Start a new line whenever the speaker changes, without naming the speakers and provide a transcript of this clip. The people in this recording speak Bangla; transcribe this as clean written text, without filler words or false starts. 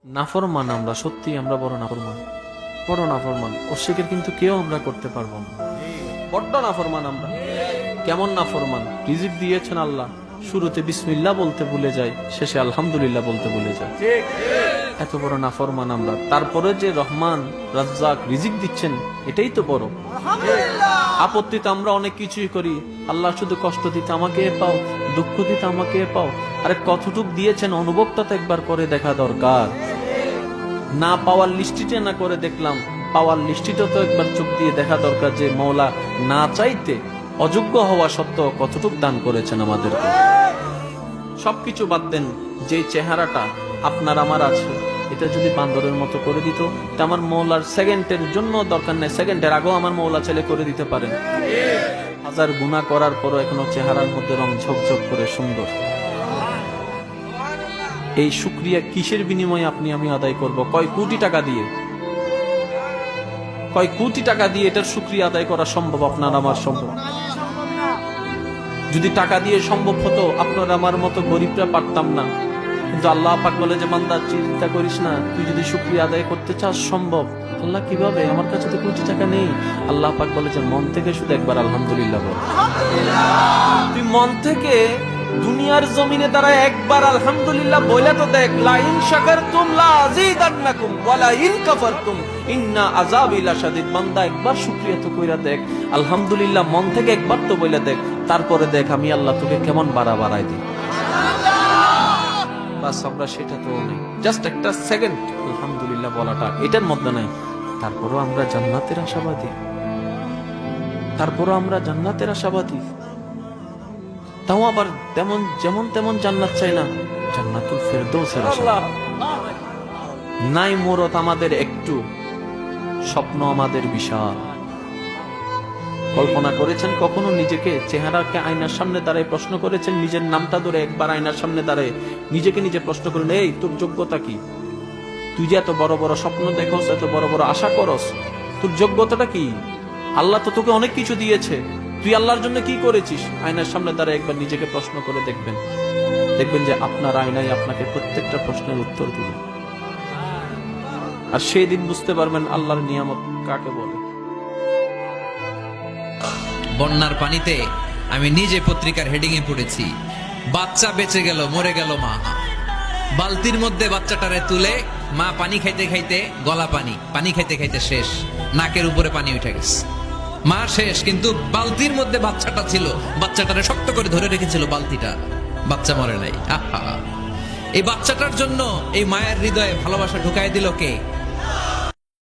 নাফরমান আমরা, সত্যি আমরা বড় নাফরমান, বড় নাফরমান। অস্বীকার কিন্তু কেউ আমরা করতে পারবো না, বড্ড নাফরমান আমরা। কেমন নাফরমান? রিজিক দিয়েছেন আল্লাহ, শুরুতে বিসমিল্লাহ বলতে ভুলে যাই, শেষে আলহামদুলিল্লাহ বলতে ভুলে যাই। এত বড় নাফরমান আমরা। তারপরে যে রহমান রাজ্জাক রিজিক দিচ্ছেন, এটাই তো বড়। আপত্তি তো আমরা অনেক কিছুই করি, আল্লাহ শুধু কষ্ট দিতে আমাকে পাও, দুঃখ দিতে আমাকে পাও। আরে কতটুক দিয়েছেন অনুভবটা তো একবার করে দেখা দরকার। না পাওয়ার লিস্টিটা না করে দেখলাম, পাওয়ার লিস্টিটা তো একবার চোখ দিয়ে দেখা দরকার যে মওলা না চাইতে অযোগ্য হওয়া সত্ত্বেও কতটুক দান করেছেন আমাদেরকে। সবকিছু বাদ দেন, যে চেহারাটা আপনার আমার আছে, এটা যদি বান্দরের মতো করে দিত, তা আমার মওলার সেকেন্ডের জন্য দরকার নেই, সেকেন্ডের আগেও আমার মওলা ছেলে করে দিতে পারেন। হাজার গুনাহ করার পরও এখনো চেহারার মধ্যে রং ঝকঝক করে সুন্দর। এই শুকরিয়া কিসের বিনিময়ে আপনি আমি আদায় করব? কয় কোটি টাকা দিয়ে, কয় কোটি টাকা দিয়ে এটার শুকরিয়া আদায় করা সম্ভব? আপনার আমার সম্ভব? যদি টাকা দিয়ে সম্ভব হতো, আপনার আমার মতো গরিবরা পারতাম না। কিন্তু আল্লাহ পাক বলে যে বান্দা চিন্তা করিস না, তুই যদি শুকরিয়া আদায় করতে চাস সম্ভব। আল্লাহ কিভাবে? আমার কাছে তো কোটি টাকা নেই। আল্লাহ পাক বলে যে মন থেকে শুধু একবার আলহামদুলিল্লাহ বল। তুই মন থেকে দুনিয়ার জমিনে দ্বারা একবার আলহামদুলিল্লাহ বলে তো দেখ। লা ইন শাকারতুম লা আযীদান্নাকুম ওয়া লা ইন কাফারতুম ইন্না আযাবি লাশাদীদ। বান্দা একবার শুকরিয়া তো কইরা দেখ, আলহামদুলিল্লাহ মন থেকে একবার তো বলে দেখ, তারপরে দেখ আমি আল্লাহ তোকে কেমন বাড়াই দিই। বাস আমরা সেটা তো নেই, জাস্ট একটা সেকেন্ড আলহামদুলিল্লাহ বলাটা এটার মধ্যে নাই। তারপরও আমরা জান্নাতের আশাবাদী, তারপরও আমরা জান্নাতের আশাবাদী। তাও আবার তেমন যেমন তেমন জান্নাত চাই না, জান্নাতুল ফেরদৌসের আশা নাই। মোরত আমাদের একটু, স্বপ্ন আমাদের বিশাল। কল্পনা করেছেন কখনো নিজেকে চেহারাকে আয়নার সামনে দাঁড়ায় প্রশ্ন করেছেন? নিজের নামটা ধরে একবার আয়নার সামনে দাঁড়ায় নিজেকে নিজে প্রশ্ন করেন, এই তোর যোগ্যতা কি? তুই যে এত বড় বড় স্বপ্ন দেখোস, এত বড় বড় আশা করস, তোর যোগ্যতাটা কি? আল্লাহ তো তোকে অনেক কিছু দিয়েছে, তুই আল্লাহর জন্য কি করেছিস? আয়নার সামনে দাঁড়ায় একবার নিজেকে প্রশ্ন করে দেখবেন, দেখবেন যে আপনার আয়নায় আপনাকে প্রত্যেকটা প্রশ্নের উত্তর দিবে। আর সেই দিন বুঝতে পারবেন আল্লাহর নিয়ামত কাকে বলে।
বন্যার পানিতে আমি নিজে পত্রিকার হেডিং এ পড়েছি, বাচ্চা বেঁচে গেল, মরে গেল মা। বালতির মধ্যে বাচ্চাটারে তুলে মা পানি খাইতে খাইতে গলা পানি, পানি খাইতে খাইতে শেষ, নাকের উপরে পানি উঠে গেছে, মা শেষ। কিন্তু বালতির মধ্যে বাচ্চাটা ছিল, বাচ্চাটারে শক্ত করে ধরে রেখেছিল বালতিটা, বাচ্চা মরে নাই। আহা, এই বাচ্চাটার জন্য এই মায়ের হৃদয়ে ভালোবাসা ঢুকাই দিল কে?